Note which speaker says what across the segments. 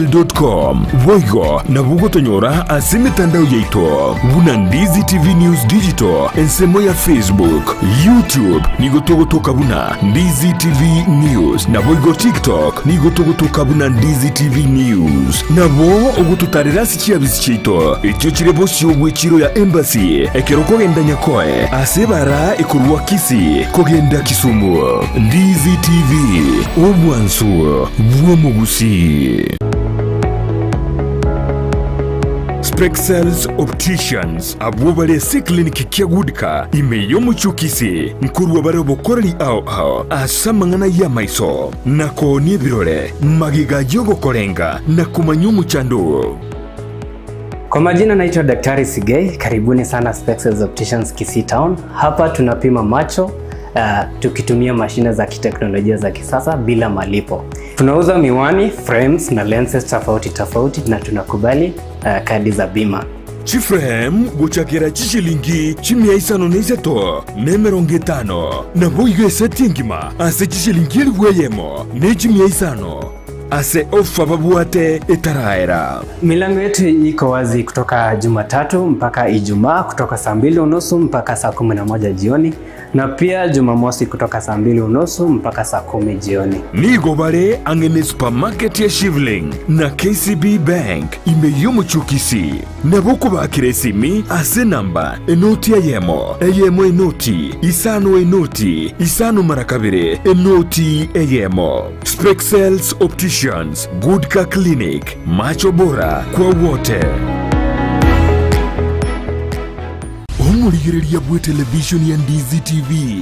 Speaker 1: gmail.com. Voigo na bugotonyora asimitandao yaito. Buna Ndizi TV News Digital ensemo ya Facebook, YouTube nigotogotoka buna Ndizi TV News na voigo TikTok nigotogotoka buna Ndizi TV News. Na bo ogututarira sichiabisi chito. Etio chirebo siogwe chiro ya embassy ekeroko genda nyakoe asebara ikurwa Kisii kogenda Kisumu. Ndizi TV obwansu bwomo Gusii. Spexels Opticians abubale si kliniki kiagudika imeyo muchukisi nkurwa bare bokorali ao asamangana ya maiso nako ni birole magiga jogo kolenga na kumanyu chandu.
Speaker 2: Kwa majina naitwa Daktari Sigei, karibuni sana Spexels Opticians Kisii Town. Hapa tunapima macho tukitumia mashine za kiteknolojia za kisasa bila malipo. Tunauza miwani, frames na lenses tofauti na tunakubali kadi za bima.
Speaker 1: Chiframe guchakira chishilingi chimia isano neiseto nemerongitano na boigo setingima ase chishilingi Eyemo ne chimia isano ase ofa babuate etaraera.
Speaker 2: Milango yetu iko wazi kutoka Jumatatu mpaka Ijumaa kutoka saa 2:30 mpaka saa 11 jioni na pia Jumamosi kutoka saa 2:30 mpaka saa 10 jioni.
Speaker 1: Nigo bare angene supermarket ya Shivling na KCB Bank imeyo muchukisi na boko bakire simi ase namba enoti Eyemo enoti isano marakabire enoti Eyemo. Spexels Opticians, Good Car Clinic, macho bora kwa wote. Omurigireria bwe television ya Ndizi TV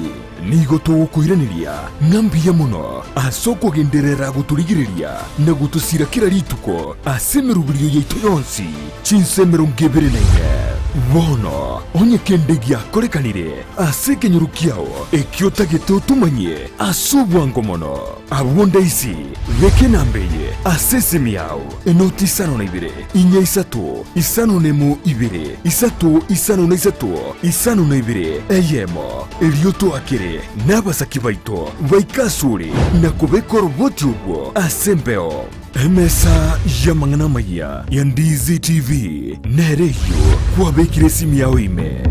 Speaker 1: nigo tugukwiraniria ngambia muno asoko genderera guturigireria na gutusira kira rituko asemerubirio yaitu yonsi chinsemero ngebere naire bono onye kendegia korekanire asekenyorukiao ekiotageto tumanye asubwango mono abonda isi veke nambeye asesemiao enoti isano na ibire inya isano nemo ibire isano na ibire Eyemo elioto akire nabasaki baito baikasuri na kubeko roboti ubwo asembeo. Emesa ya mangana maya ya Ndizi TV nereyo kwa bekire simi yao ime.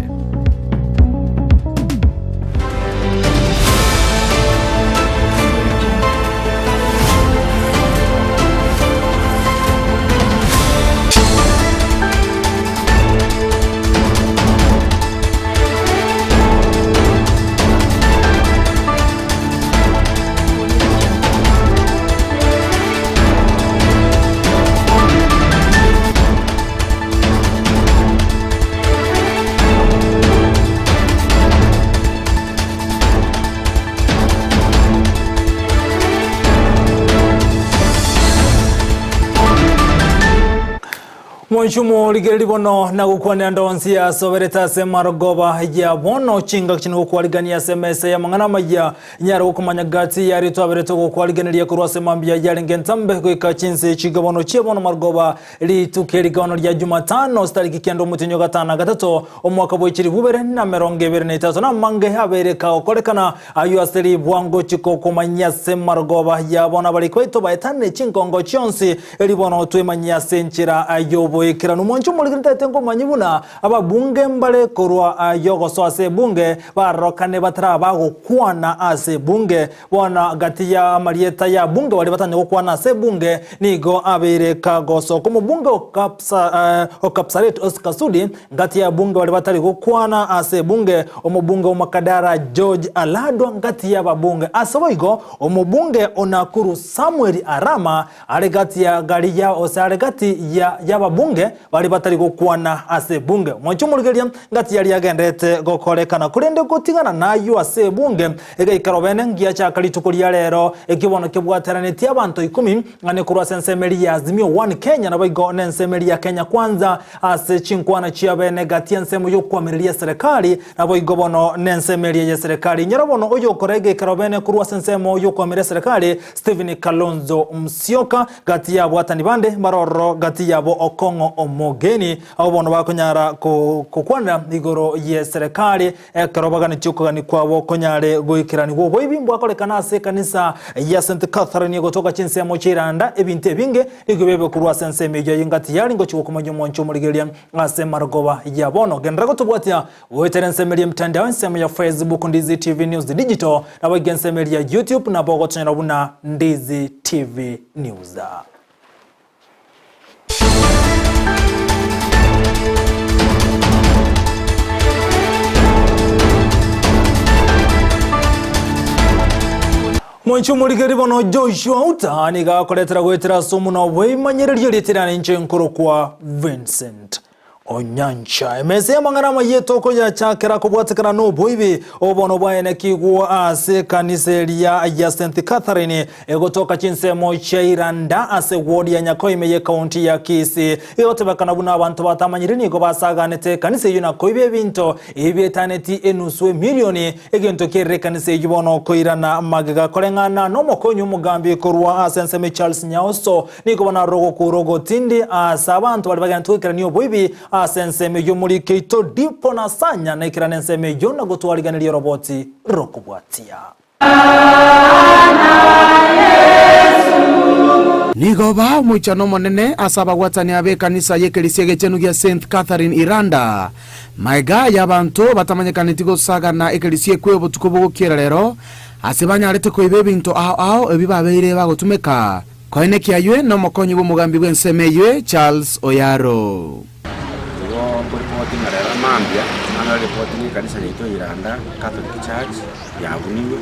Speaker 3: Mwanchumo ligeri bono na gukwane ndonsi ya sobereta se marogoba ya bono chinga kino gukwaligania SMS ya mangana maya nyaro kumanya gati ya rito abereto gukwaligania kurwase mambia ya lengentambe kwika chinse chigabono chebono marogoba litukerigono lya Jumatano stariki kendo mutinyo gatana gatato omwaka bwechiri bubere na meronge bere na itazo na mange habereka okorekana ayu aseri bwango chiko kumanya se marogoba ya bono bali kweto baetane chinkongo chonsi elibono twemanya senchira ayobo ekira numoncho muligirita tengo manyibuna ababunge mbale korwa yogoso ase bunge barokane batara bagokwana ase bunge bona gati ya marieta ya bunge wali batanye gokwana ase bunge nigo abere kagoso komo bunge okapsaret oskasudi gati ya bunge wali batali gokwana ase bunge omubunge omakadara George Aladwa gati ya babunge asoboigo omubunge onakuru Samuel Arama ale gati ya galiya osale gati ya babunge bali batali gokwana ase bunge mwanchumuligeria ngati yali agendete gokorekana kurende gutigana nayo ase bunge egaikarovene ngia cha kalitukulia lero ekibono kibwateraneti abantu 10 ane kurwa sensemeri ya Azimio 1 Kenya na baigo nensemeri ya Kenya kwanza ase chinkwana chia bene gati ensemo yo kwamiria serikali na baigo bono nensemeri ya serikali nyarabono oyo korege karovene kurwa sensemo yo kwamiria serikali Stephen Kalonzo Musyoka gati ya bwatani bande maroro gati yabo Okong Tongo Omogeni abo bono bakonyara kukwana igoro ye serikali karobagani cyukugani kwabo konyare goikirani go boyibimbo akorekana ase kanisa ya St Catherine gotoka chinsemo chiranda ebinte binge igobebe kurwa sense mejo yingati yali ngo cyukomonyo moncho murigeria ase Marogoba ya bono gendra gotubwatia weterense media mtandao nsemo ya Facebook Ndizi TV News Digital na wagense media YouTube na bogo tonyara buna Ndizi TV News. Mwenchu muligeri bono Joshua Auta niga koletera gwetera somu na weimanyererio leterana nche nkuru kwa Vincent Onyancha emese mangana yetoko ya chakera kubwatikana no boibi obono bwaene kigwa ase kaniseria ya St Catherine egotoka chinsemo chairanda ase ward ya Nyakoime ye county ya Kisii igotebakana buna abantu batamanyirini go basaganete kanise yuna koibe binto ebyetaneti enuswe milioni egento kere kanise yibono koirana magega kolengana no mokonyu mugambi korwa asenseme Charles Nyaoso niko bana rogo kurogo tindi asabantu bali bagana tukira niyo boibi asenseme yo muri keito dipo na sanya na ikirane nseme yo na gutwaliganira roboti rokubwatia
Speaker 4: Nigoba muichano monene asaba watani abe kanisa yekelisiye gechenu gya St Catherine Iranda maiga yabantu batamanyekanitigo saga na ekelisiye kwebo tukubugo kiralero asibanya arete koibe bintu aho ebibabeire bagotumeka koine kyaywe no mokonyi bo mugambi bwenseme Charles Oyaro
Speaker 5: Marera mambia ana report ni kanisa yetu Iranda Catholic Church yabuniwe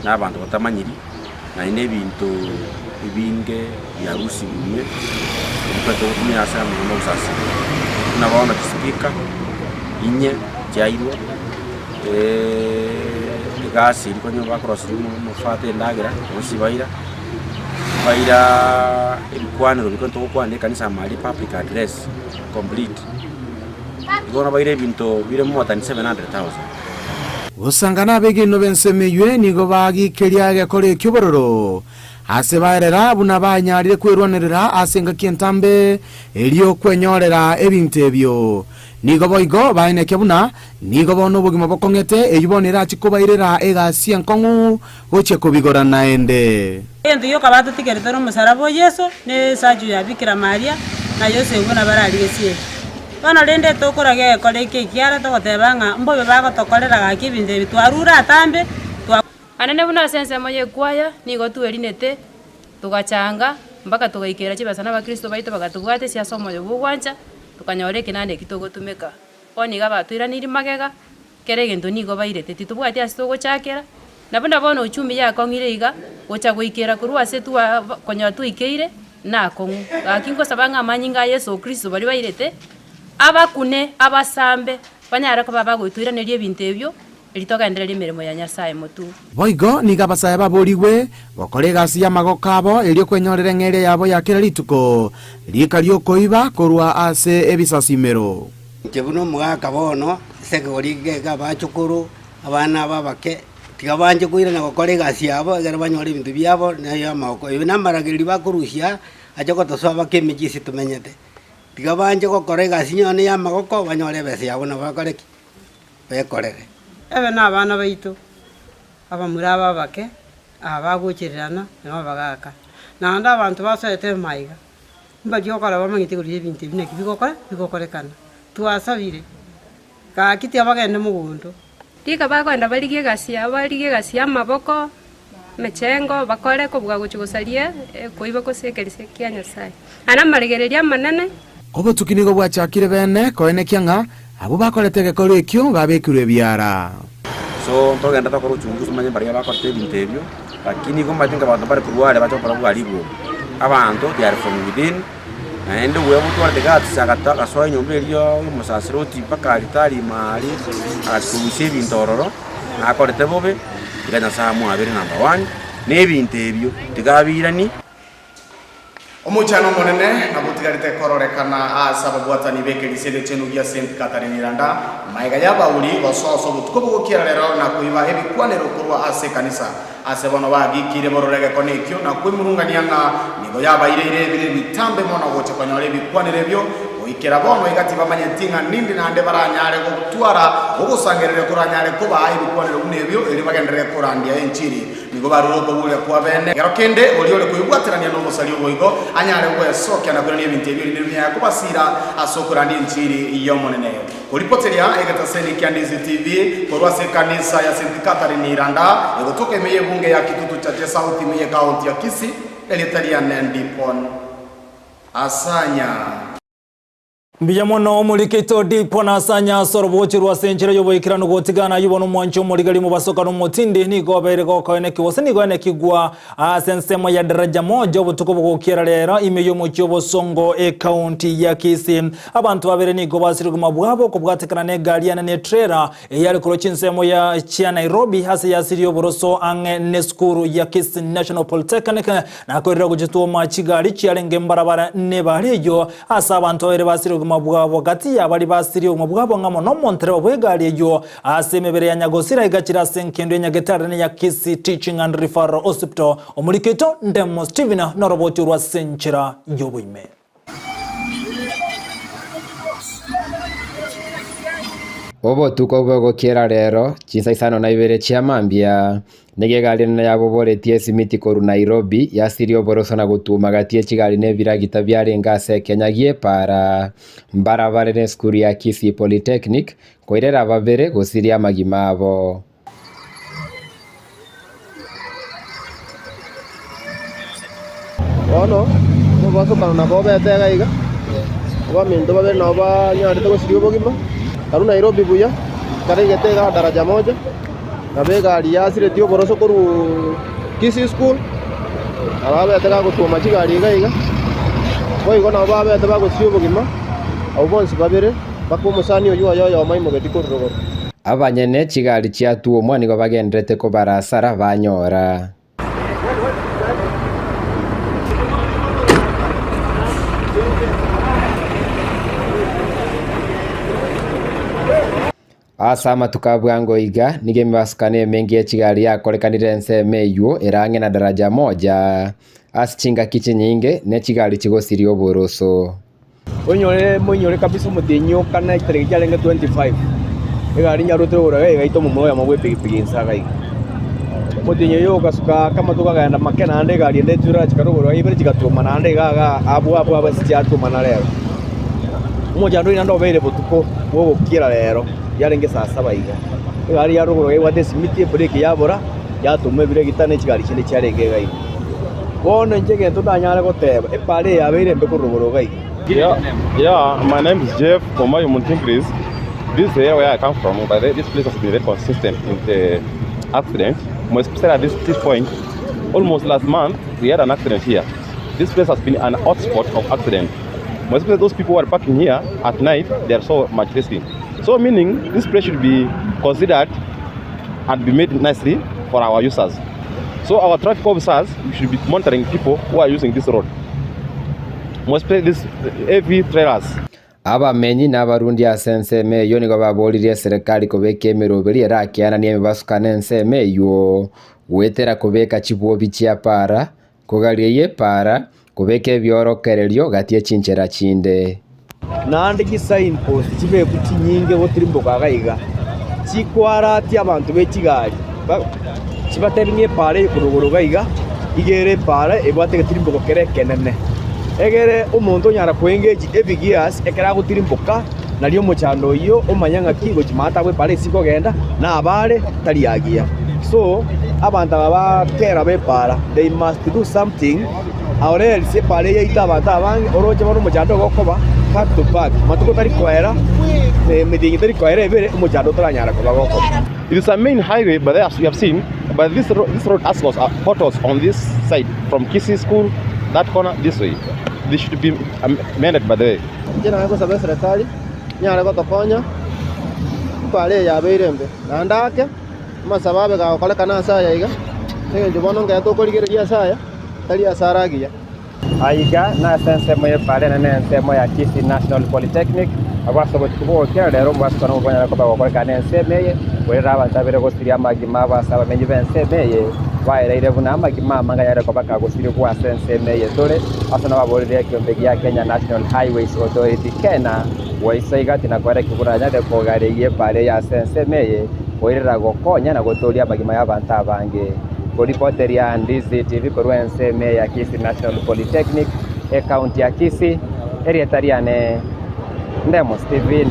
Speaker 5: n'abantu batamanyiri na ine bintu ibinge ya Gusii bimwe bikato kumyasa mu musasi nabaona kisipika inye jairwa gasi liko nyoba cross mu fate ndagira musibaira baira ibikwaniro bikoto kwande kanisa mali public address complete gona baire binto bire mu 700,000
Speaker 4: usangana bege no benseme nigo bagi keriage kore kyobororo ase baerera buna banyarire kwironerera asenga kintambe elio kwenyorera ebinte ebyo nigo boigo baineke buna nigo bono bugimo bokongete eyibonera chikobairera egasi nkongu oche kubigora naende
Speaker 6: endo yo kabato tigeretero musarabo Yesu ne saju ya Bikira Maria na Yesu ngona baraligesie bana lende tokorage koleke kiara to tebanga mbobe bago tokolera gakibinde bitwarura atambe
Speaker 7: anene buna sense moye kwaya nigo tuerinete tugachanga mpaka tugaikera chibasana ba Kristo baito bagatugwate cia somo yo bugwanja tukanyore kinande kitogotumeka oni gaba tuiraniri magega kere gento nigo bairete titubwate asitogo chakera nabona bono uchumi ya kongire iga gocha goikera kurwa setu konya tuikeire na kongu akingo sabanga manyinga Yesu Kristo bari bairete abakune abasambe banyara ko babagoitwiranerie bintu ebyo elitoka endelea imirimo ya Nyasaye mutu
Speaker 4: boigo niga basaye baboriwe bakorega cia magokabo elio kwenyorere ngere yabo yakira lituko likalio koiba korwa ase ebisasimero
Speaker 8: kebuno mwaka bono segorige gabachukuru abana babake tigabanje kuira na gokorega ciabo egera banyore bintu byabo na yamako ibina maragiri bakurushia ajako tosaba kemijisi tumenyete tigabanje gokorega sinyone yamagoko banyore bese yabo na bakoreki bekorere
Speaker 6: ebe n'abana baito abamura babake abagukirirana no bagaka nanda abantu basete maiga mbajyo kora bamangite kuri ibintu bine bikokorekana tuasabire ka kiti abagende mugundo
Speaker 7: tika bakwenda baligie gasi amaboko mechengo bakore ko bwa gucugusaria kuiba ko sekelise kya Nyasaye ana maregereria manene
Speaker 4: obo tukinigo bwa chakire bene koene kyanga abo bakorete gekoro ekyo babekirwe byara
Speaker 5: so ntogenda takoro chunguzu manye bari bakorete bintu ebyo lakini ko matinga abantu bari kurware bacho para bwalibo abantu they are from within and we want to get sagata kaswa nyombe elio musasiroti paka alitari mali atumise bintu ororo akorete bobe igana samu abiri number 1 ne bintu ebyo tigabirani
Speaker 4: Omuchano monene na gutigarite kororekana sababu atani bekeri sede chenu ya St Catherine Iranda maiga ya bauli gososo butuko bugukira rero na kuiba ebikwanero kurwa ase kanisa ase bono bagikire bororege konekyo na kwimurungania na nigo yaba ire bire bitambe mono goche konyore bikwanere byo oikera bono igati bamanyetinga nindi na ande baranyare gutwara ugusangerere kuranyare kuba ibikwanero unebyo eri bagendere kurandia enchiri nigo baruroko bule kwa bene garokende oliole kuibwatirania no musalio boigo anyare gwe soke na kurania bintu ebyo ni ya kubasira asokurandi enchiri iyo monene kuripoteria egataseni kya Ndizi TV korwase kanisa ya St Catherine Iranda egotoke meye bunge ya kitutu cha South meye county ya Kisii elitaria nendipon asanya
Speaker 3: Biyamono omulikito dipona asanya sorobochi rwasenchera yoboikirano gotigana yubono mwancho muligali mubasoka no mutindi ni gobere gokoene kiwose ni gone kigwa sensemo ya daraja moja obutuko bugukira rero imeyo mucyobo songo county ya Kisii abantu babere ni gobasiruguma bwabo kubwatikana ne galiana ne trailer yali kurochinsemo ya chia Nairobi hasa ya sirio boroso ange ne skuru ya Kisii National Polytechnic na korera gujituo machigali chialenge mbarabara ne baliyo asa abantu babere basiruguma mabwabo gati abali basiri umubwabo ngamo no montere obwegali ejo asemebere ya nyagosira igakira senkendo nyagetare ne ya Kisii Teaching and Referral Hospital omulikito ndemo Steven no roboti rwa senchira yoboime
Speaker 9: Obo tuko bwo kera rero chisaisano na ibere chia mambia negegali na yabo boretie simiti koru Nairobi yasirio boroso na gutuma gatie chigali ne viragita byarenga se kenyagie para mbarabara ne skuru ya Kisii Polytechnic koirera babere gosiria magimabo
Speaker 10: ono no baso kana na bobe atega iga wa mindo babe no ba nyari to gosirio bogima karu Nairobi buya kare getega daraja moja na bega aliyasire tio boroso koru Kisii school ababe atega gutuma chigali iga boy gona babe atega gosirio bogima au bonsi babere bakumusani oyo yo mai mogeti kororo
Speaker 9: abanyene chigali chia tuo mwani go bagendrete ko barasara banyora Asama tukabwango iga nige mwaskane mengi ya chigali ya kolekanire nsemeyo erange na daraja moja asichinga kichi nyinge ne chigali chigo sirio boroso
Speaker 10: Onyore kabisa mutinyo kana itariki cyalenge 25 egari nyarote ora gaito mumoya mabwe pigipigi nsaga iga mutinyo yo kasuka kama tukagenda makena ande gari ende tura chikarugoro ibere chigatuma nande gaga abu abasicyatuma na rero umoja ndo inando bere butuko wobo kira rero yarenge saa 7 iga egari yarugoro egwate simiti break yabora yatume bire gitane chigari kinde cyarenge gai bono njege ndanyare goteba epale yabere mbe kurugoro gai.
Speaker 11: Yeah, my name is Jeff from my please. This is where I come from, but this place has been very consistent in the accident. More especially at this point, almost last month, we had an accident here. This place has been an hotspot of accident. More especially those people who are parking here at night, they are so much risky. So meaning, this place should be considered and be made nicely for our users. So our traffic officers should be monitoring people who are using this road. Must play this heavy trailers.
Speaker 9: Abamenyi n'abarundi asenseme yo nigo babolirie serikali kobeka emiroberi erakiana ni emibasukana enseme yo wetera kobeka chibuobi chia para kogalie para kobeka ebyorokererio gatie chinchera chinde
Speaker 10: nandi ki sign post chibe kuti nyinge botirimboka gaiga chikwara ati abantu bechigali chibaterimye pare kuruguru gaiga igere pare ebwate gatirimboka kerekenene egere umuntu nyara kwengeji ebigias ekera gutirimboka nalio muchando iyo omanyanga kigo chimata bwe pare siko genda na abare taliagia so abantu baba kera be para they must do something or else pare yaita batabange oroje bano muchando gokoba back to back matuko tari kwera medingi tari kwera ebere muchando tranyara ko gokoba.
Speaker 11: It is a main highway, but as you have seen, but this road has photos on this side from Kisii school, that corner this way. This should be amended by the way.
Speaker 10: Jina ngo sabe serikali nyara gotokonya pale ya beirembe nandake masababe ga kole kana saya iga nge jobono nge to koligere ya saya tali asaragia
Speaker 9: aiga na ensemo ye pale na ensemo ya Kisii National Polytechnic abaso botuko kera rero mwaso no banya ko bagokora kana enseme wera abantabire go siria magima basaba menye benseme baereire buna magima manga yare ko bakagosire kwa enseme tore asana baborire kiombe ya Kenya National Highways Authority Kenya waisaiga tina kwere kiburanya de ko gare ye pale ya enseme wera gokonya na gotoria magima ya bantabange Ripoteri ya Ndizi TV kwa enseme ya Kisii National Polytechnic county ya Kisii area tariane Ndemo Steven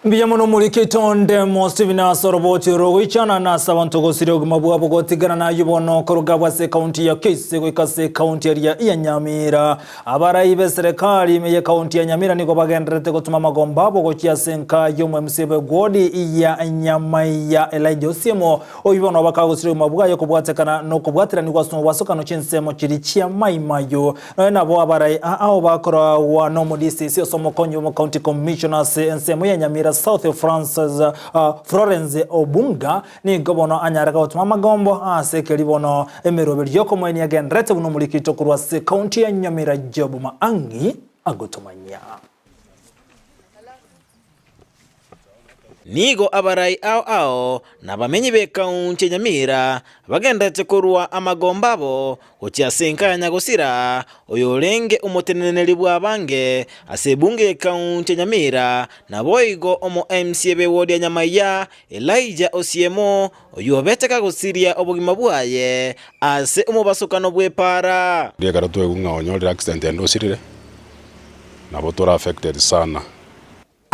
Speaker 3: Biyamuno muri kitonde mo Steven asoroboti rogichana na sabantu gosire ogumabwa bogotigana na yubono korugabwa se county ya Kisii gwikase county ya Nyamira abarayibe serikali meye county ya Nyamira niko bagenderete gutuma magomba bogokia senka yo msebe godi ya Nyamaiya Eyemo oyubono bakagosire ogumabwa yo kubwatekana no kubwatira ni kwasuno wasukano chinsemo chirichia maimayo nabo abarayi ao bakora wa no modisi sio somokonyo mo county commissioners ensemo ya Nyamira South Florence Obunga ni gobono anyaraka otuma magombo asekeli bono emerobe ryoko mweni agendrete buno mulikito kurwa se county ya Nyamira jobu maangi agotomanya
Speaker 12: Nigo abarai ao na bamenyi be county Nyamira bagendete kurwa amagombabo gocha senka nyagosira oyolenge umuteneneli bwabange asebunge county Nyamira na boigo omo MCA be wodi ya Nyamaiya Eyemo oyobeteka gosiria obugima bwaye ase umubasukano bwepara
Speaker 13: ndiye tuwe kungaonyo accident endosirire nabo tora affected sana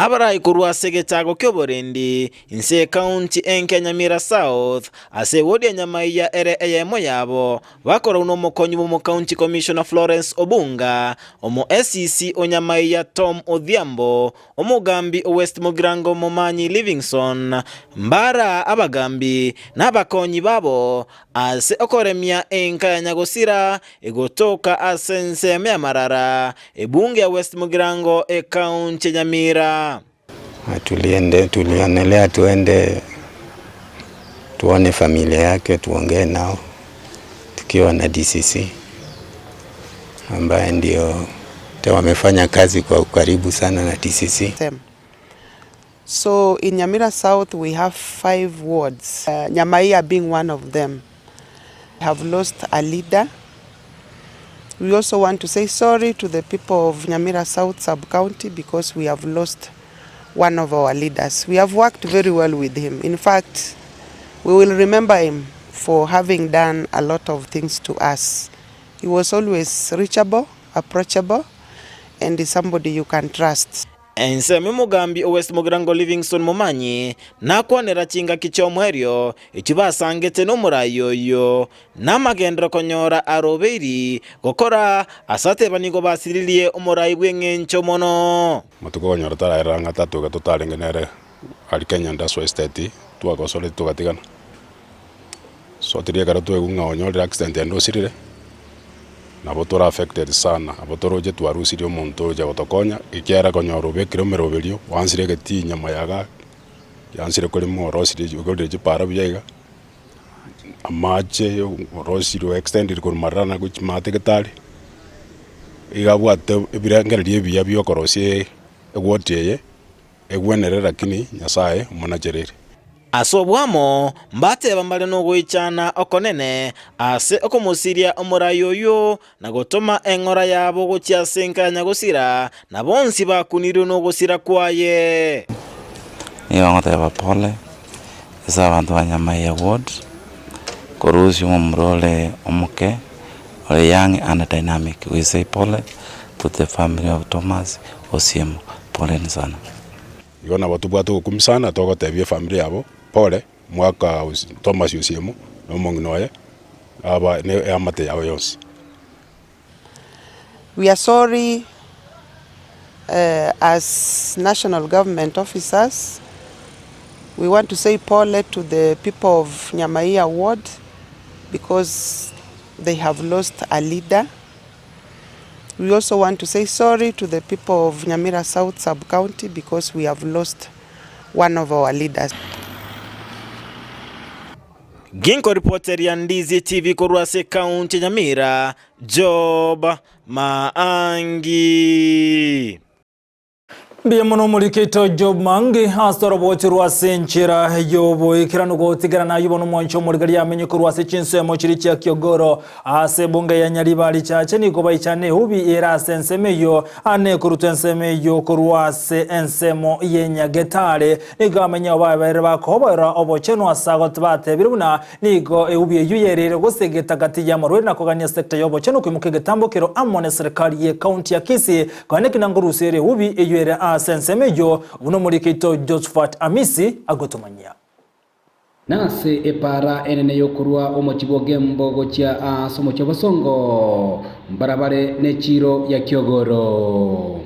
Speaker 12: abarai kurwa segetago kyoborendi inse county enke Nyamira South ase wodi ya Nyamaiya Eyemo yabo bakora uno mokonyu mu county commissioner Florence Obunga omo SEC Onyamaiya Tom Odhiambo omugambi West Mugirango Momanyi Livingston mbara abagambi n'abakonyi babo ase okoremia enka nyagosira egotoka asense ya marara ebunge ya West Mugirango county Nyamira
Speaker 14: tulionelea tuende tuone familia yake tuongee nao tukiwa na DCC ambaye ndio wamefanya kazi kwa ukaribu sana na DCC.
Speaker 15: So in Nyamira South we have 5 wards, Nyamaiya being one of them. We have lost a leader. We also want to say sorry to the people of Nyamira South sub-county because we have lost one of our leaders. We have worked very well with him. In fact, we will remember him for having done a lot of things to us. He was always reachable, approachable, and is somebody you can trust.
Speaker 12: Ensa mugambi West Mugirango Livingston Momanyi nakwanera chinga kichomwerio ikibasangete no murayoyo namagendro konyora arobeiri gokora asate banigo basirilie umurayi bwengencho mono
Speaker 13: mutuko konyora tarairanga tatu gatotalengenere ali Kenya ndaso estate twagosole tugatigana so tirie gara tuwe kungaonyo accident endosirire nabo tora affected sana abo toroje twarusirie omonto ja gotokonya ikiara konyoro bekire meroberio wansire geti nyama yaga yansire kuri morosire ugodeje para byaga amache orosiro extended kur marana kuch mate getari igabwate ibirangerie biya byokorosie egwoteye egwenere lakini nyasaye munacherere
Speaker 12: asobwamo mbate bambale no goichana okonene ase okomusiria omurayoyo na gotoma engora yabo gochia senka nyagosira na bonsi bakunire no gosira kwaye
Speaker 16: nibangote bapole esa abantu banyamaiya ward korusi umrole omuke ole young and dynamic. We say pole to the family of Thomas Osiemo. Pole sana
Speaker 13: yona watu bwatu kumisana togotebie family yabo pole mwaka Thomas Osiemo no monginoye aba ne amate yawe yonsi.
Speaker 15: We are sorry as national government officers. We want to say pole to the people of Nyamaiya ward because they have lost a leader. We also want to say sorry to the people of Nyamira South sub-county because we have lost one of our leaders.
Speaker 12: Ginko reporter ya Ndizi TV kurwase County Nyamira, Job Maangi.
Speaker 3: Biyamono mulikito Job Mangi astoro bochirwa senchira yobo ikirano gotigarana yubono moncho murigari yamenye kurwase chinse mochiri cya Kyogoro ase bunge ya Nyaribali chache niko bayichane ubi era sensemeyo ane kurutensemeyo kurwase ensemo yenyagetare niko amenya obaye bakobora obocheno asagot bate biruna niko ubi yuyerere gosegeta gati ya morwe nakoganya sector yobocheno kwimuke getambokero amone serikali ye county ya Kisii kwane kinangurusere ubi eyere sensemeyo uno mulikito Josephat Amisi agotomanya
Speaker 17: nase epara enene yokurwa omochiboge mbogo chia somo chobosongo barabare nechiro ya Kyogoro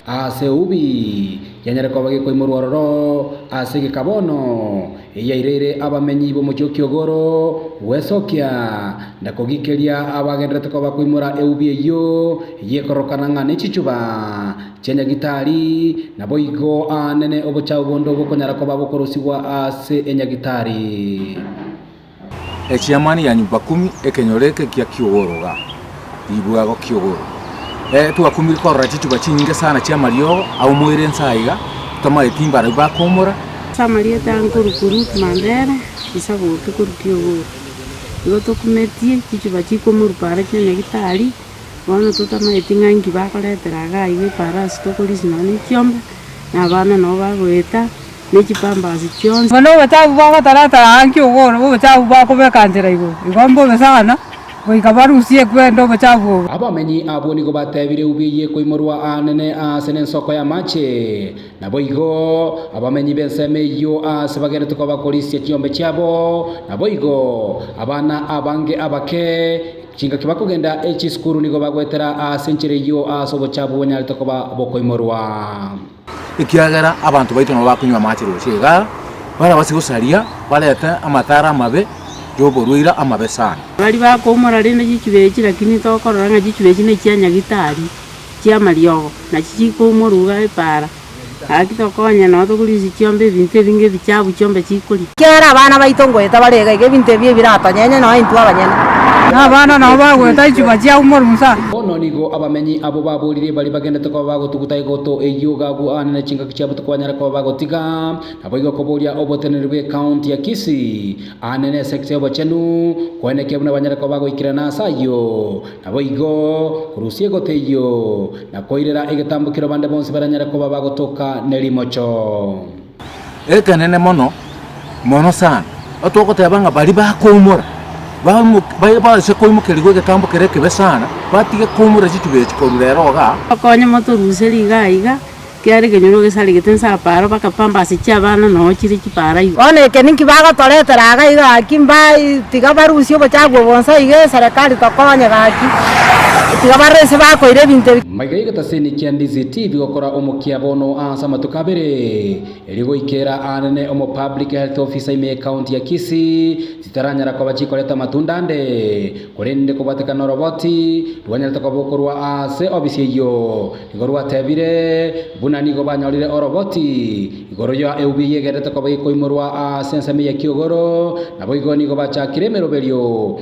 Speaker 17: ase ubi yanyareko bage koimurororo ase gikabono yairere abamenyi bo mucyo Kyogoro wesokia ndakogikeria abagendete ko bakwimura eubi eyo yekorokananga nechichuba chenya gitari naboigo anene obocha ubondo bokonyara ko babokorosigwa ase enyagitari
Speaker 18: echiamani ya nyumba 10 ekenyoreke kya Kyogoro ga ibwago Kyogoro tuwakumiri ko ratichuba chinyinge sana chia Mario au mwire nsaiga tamaye timbara bakomora
Speaker 19: Samaria tankurukuru mandere isago tukurukyo go tokumetie kichuba chiko murupara cyane gitari wana tutamaye tingangi bakoleteraga iwe para stokolisi nani cyombe nabana no bagweta n'ikipambazi cyonse
Speaker 20: bano batabu bagatarata Kyogoro bo batabu bakobekandira igo igombo besana Wikabarusie kwendo bachabu
Speaker 17: abamenyi abo niko batebire ubiye koimorwa anene asene soko ya mache naboigo abamenyi bensemeyo asebagere tuko bakolisi cyombe cyabo naboigo abana abange abake kinga kibakugenda echiskuru niko bagwetera asenchere yo asobo cyabo nyali tuko bokoimorwa
Speaker 18: ikiagara abantu baito no bakunywa mache roshiga bara basigusaria baleta amatara mabe yoboruira amabesana
Speaker 19: bali bakomora rene gikibeji lakini tokoranga gikibeji ne cyanya gitari cya Mario na kikikomoruga epara akitokonya no tugurizi cyombe binte binge bichabu cyombe chikuri
Speaker 21: kera abana baitongweta barega ibinte bye biratanyenya no intu abanyana
Speaker 20: abana no bagweta ichuba cya umorumusa
Speaker 17: ono nigo abamenyi abo baburire bali bagendete ko bagotuguta igoto eyoga gu anene chinga kichabu tukwanyara ko bagotiga naboigo koboria obotenerwe county ya Kisii anene section bochenu kwene kebuna banyara ko bagoikirana sayo naboigo kurusie goteyo na koirera igetambukiro bande bonse baranyara ko bagotoka nelimocho
Speaker 18: ekanene mono sana otoko tebanga bali bakomora ba se koimukerigo getambukere kebesana batige komora chitube chikorurero
Speaker 19: akonya moto ruseri gaiga kiari kenyoro gesali getensa paro bakapamba sicyabana no kiri kipara yo
Speaker 21: one keninki bagatoretera gaiga akimba tigabarusio bachagwo bonsa ige serikali tokonya gaki tigabarese bakoire binte
Speaker 17: maiga taseni kya Ndizi TV gokora omukia bono ansama tukabere eligo ikera anene omo public health officer ime county ya Kisii zitaranyara kwa bachikoleta matundande kurende kubatekana roboti rwanyalta kwa bokorwa ase obisi yo igorwa tebire buna nigo banyalire oroboti igoro yo eubiye gereta kwa bayikoimorwa sensame ya Kyogoro nabo igo nigo bachakire meroberio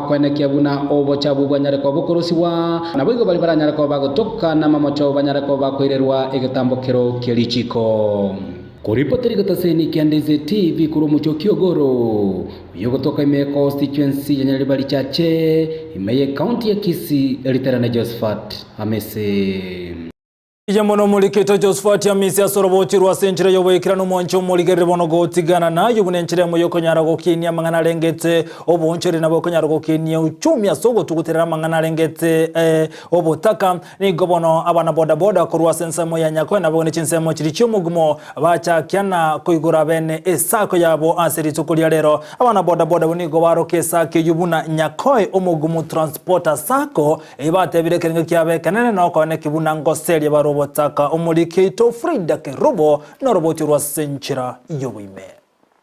Speaker 17: kwene kyabuna obochabu banyare kwa bokorosiwa nabo igo bali baranyara kwa bagotoka na mamocho banyara kwa bakoirerwa egetambokero kelichiko kuripoteri gataseni kya Ndizi TV kuro mucho Kyogoro yogotoka ime constituency ya Nyaribali chache ime county ya Kisii eliterane Josephat Amisi
Speaker 3: Yamono mulikito Josephat Amisi asorobochi rwasenchira yoboikirano moncho muligere bono gotigana nayo bunenchire muyoko nyarago kinia mangana rengete obonchere nabo konyarago kinia uchumi asogo tuguterera mangana rengete obotaka ni gobono abana boda boda kurwa sensemo ya nyako nabo ne chinsemo chiri cyumugumo bacha kyana koigura bene esako yabo aseri tukulia rero abana boda boda buni go baroke sake yubuna nyakoi omugumu transporter sako ebatebire kenge kyabe kanene no kone kibuna ngoseli baro botaka umulikito Frida Kerubo na roboti rwa senchira yobuime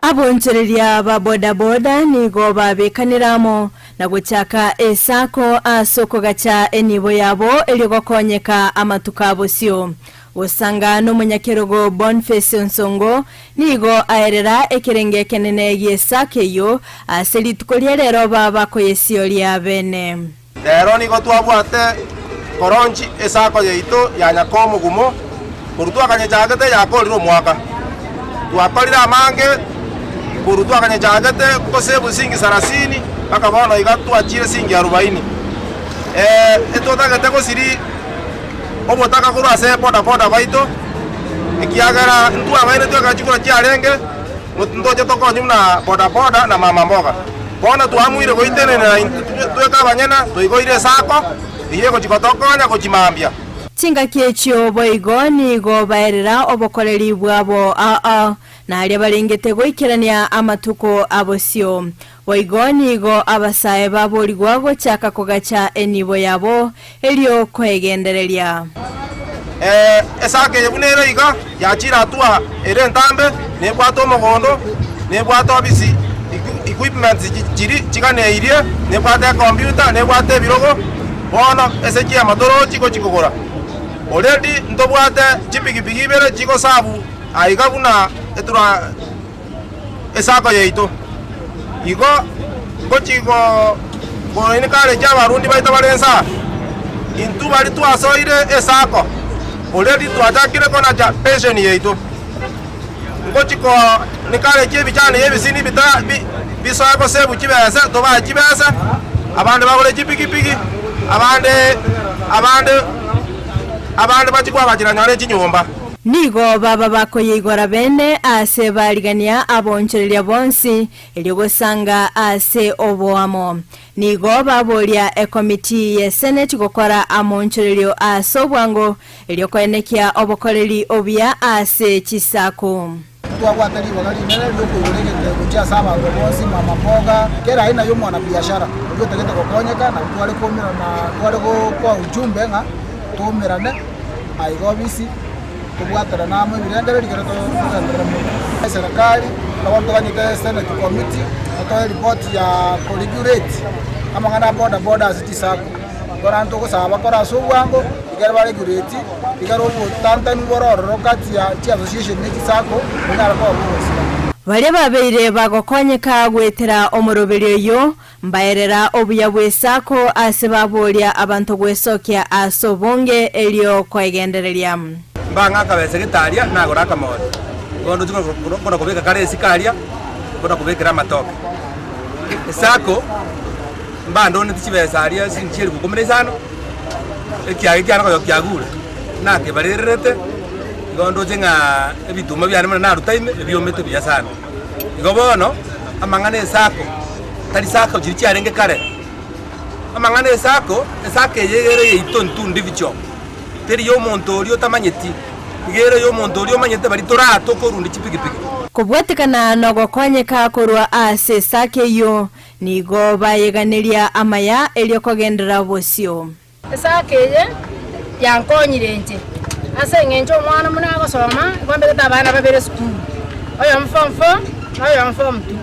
Speaker 22: abonchereria ba boda boda nigo babekaniramo na guchaka esako asoko gacha enibo yabo eligokonyeka amatukabosio Usanga n'umunyakirogo Boniface Nsongo nigo aerera ekirenge kenene gyesakeyo aseritukolia rero babakoyesio lya bene.
Speaker 1: Rero nigo twabwate koronchi esako yeito yanyako mugumo kurutwa kanyejagete yakoriro mwaka twakorira amange kurutwa kanyejagete kosebu singi 30 akabona igatwa chire singi 40 etotagete kosiri obotaka kurase boda baito ikiagara ntu abaine twakachikura chiarenge ndoje tokonyumna boda na mama mboga bona twamwire goitenena tweka banyana tuigoire sako iye gochikotokonya gochimambia
Speaker 22: Chinga kiechio boigo nigo baerera obokoreri bwabo na aria barengete goikirania amatuko abosio boigo nigo abasae baborigwa gochaka kogacha enibo yabo elio kwegendereria
Speaker 1: esake yebunere iga yachira tua ere ntambe ne bwato mogondo ne bwato bisi equipment chiri chigane irie ne bwate computer ne bwate birogo bona eseki amatoro chikogora already ntobwate chipigipigi bere chiko sabu aiga buna etura esako yeito igo gochiko boine kale jabarundi baita balensa intu bali twasoire esako already twajakire kona ja pension yeito gochiko nikale chebichane yebisini bita bisoako sebu chibese toba chibese abande bagole chipigipigi abande bachikwa bachiranyare chinyumba
Speaker 22: nigo baba bakoye igora bene ase barigania abonchereria bonsi eliogosanga ase oboamo nigo baboria ekomiti ye senate gokora amonchererio ase obwango eliokoenekia obokoreri obia ase chisako
Speaker 2: twagwatari bagari nene lyokuregete kuchia saba bonsi mama mboga kera ina yo mwana biashara ndio tegeta gokonyeka na twale komira na twale kwa ujumbe nga tumirane aigo bisi kubwatara namwe birengere ligero tuzandira mu serikali na watu wanyika senate committee atoa report ya coligurate amangana boda asitisako koranto ko saba kora suwango igero bale gureti igero tanta nubororo kati ya association n'ikisako ngara ko bose
Speaker 22: Bale babeire bagokonyeka gwetera omoroberio yo mbaerera obuya bwesako ase baboria abantu gwesokia asobonge elio kwegendereria
Speaker 1: mbanga kabese gitaria nagora kamoro gondo tuko kona kubeka kare sikaria kona kubekera matoke esako mbando ne tichibesaria sinchiri kukomerezano ekiagana ko kyagura nake barerete gondo jenga ebituma byane na rutaime ebyomete byasana igobono amangane sako tari sako chirichi arenge kare amangane sako esake yegere yitontu ndivicho teri yo montorio tamanyeti igere yo montorio manyete bari torato korundi chipigipigi
Speaker 22: kubwatikana no gokonyeka korwa ase sake yo nigo bayeganiria amaya elio kogendera bosio
Speaker 23: sake ye yankonyirenje ase ngenjo mwana munago soma kwambe tabana babere school oyo mfomfo oyo mfomtu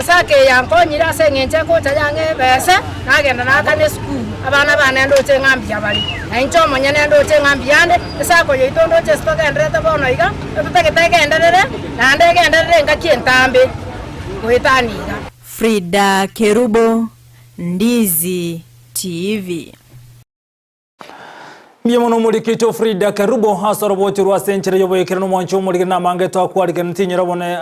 Speaker 23: sake yankonyira ase ngenje ko tayange bese nagenda natane school abana bana ndo chengambi abali enjo monyane ndo chengambi yande sako yitondo chestoka endrete bono iga tutaketeke enderere na ndege enderere ngakientambe kuitanira
Speaker 22: Frida Kerubo, Ndizi TV.
Speaker 3: Miyamono muri kito Frida Kerubo hasorobo chirwa senchire yobo yekirano mwancho muri na mange to akwari gantinyira bone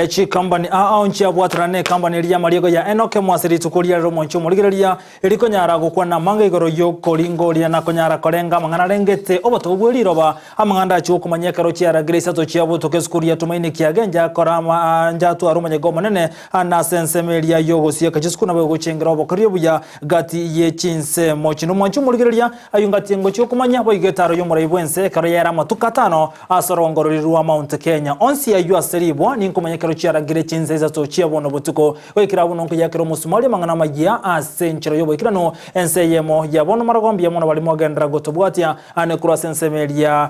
Speaker 3: chi company onchi abwatrane company ria mariego ya enoke mwasiri tukuria ro mwancho muri ria eriko nyara gukwa na mange igoro yo kolingo ria na konyara korenga mangana rengete obotobwiri roba amanganda chu kumanyeka ro chiara grace to chiabo to keskuria tumaine kiagenja korama njatu arumanye gomonene na sensemeria yogo sia kachisku na bwo chengra obokrio buya gati ye chinse mochino mwancho muri ria ayungati kumanya boigetaro yomuraibwense karayera matukatano asorongororirwa Mount Kenya onsi ya yuaseribwa ninkumanyekero chiara girechinze za tochia bono butuko wekirabu nonko yakero musumali mangana magia asenchero yobo ikirano Ensa Eyemo ya bono maragombi ya mona balimo gendra gotobwatia ane kura sensemelia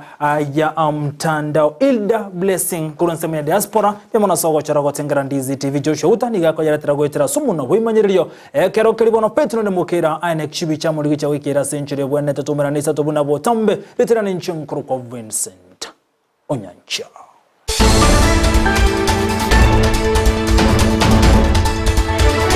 Speaker 3: ya mtandao Ilda Blessing kura sensemelia diaspora ya mona sogo charago tengera Ndizi TV Joshua Auta niga kwa yaratira goitira sumuno wimanyirio kero keribono petro ne mukira ane kishibi cha muri gicha wikira senchero bwene tetumera nisa buna botambe leterana nchinkuru kwa Vincent Onyancha.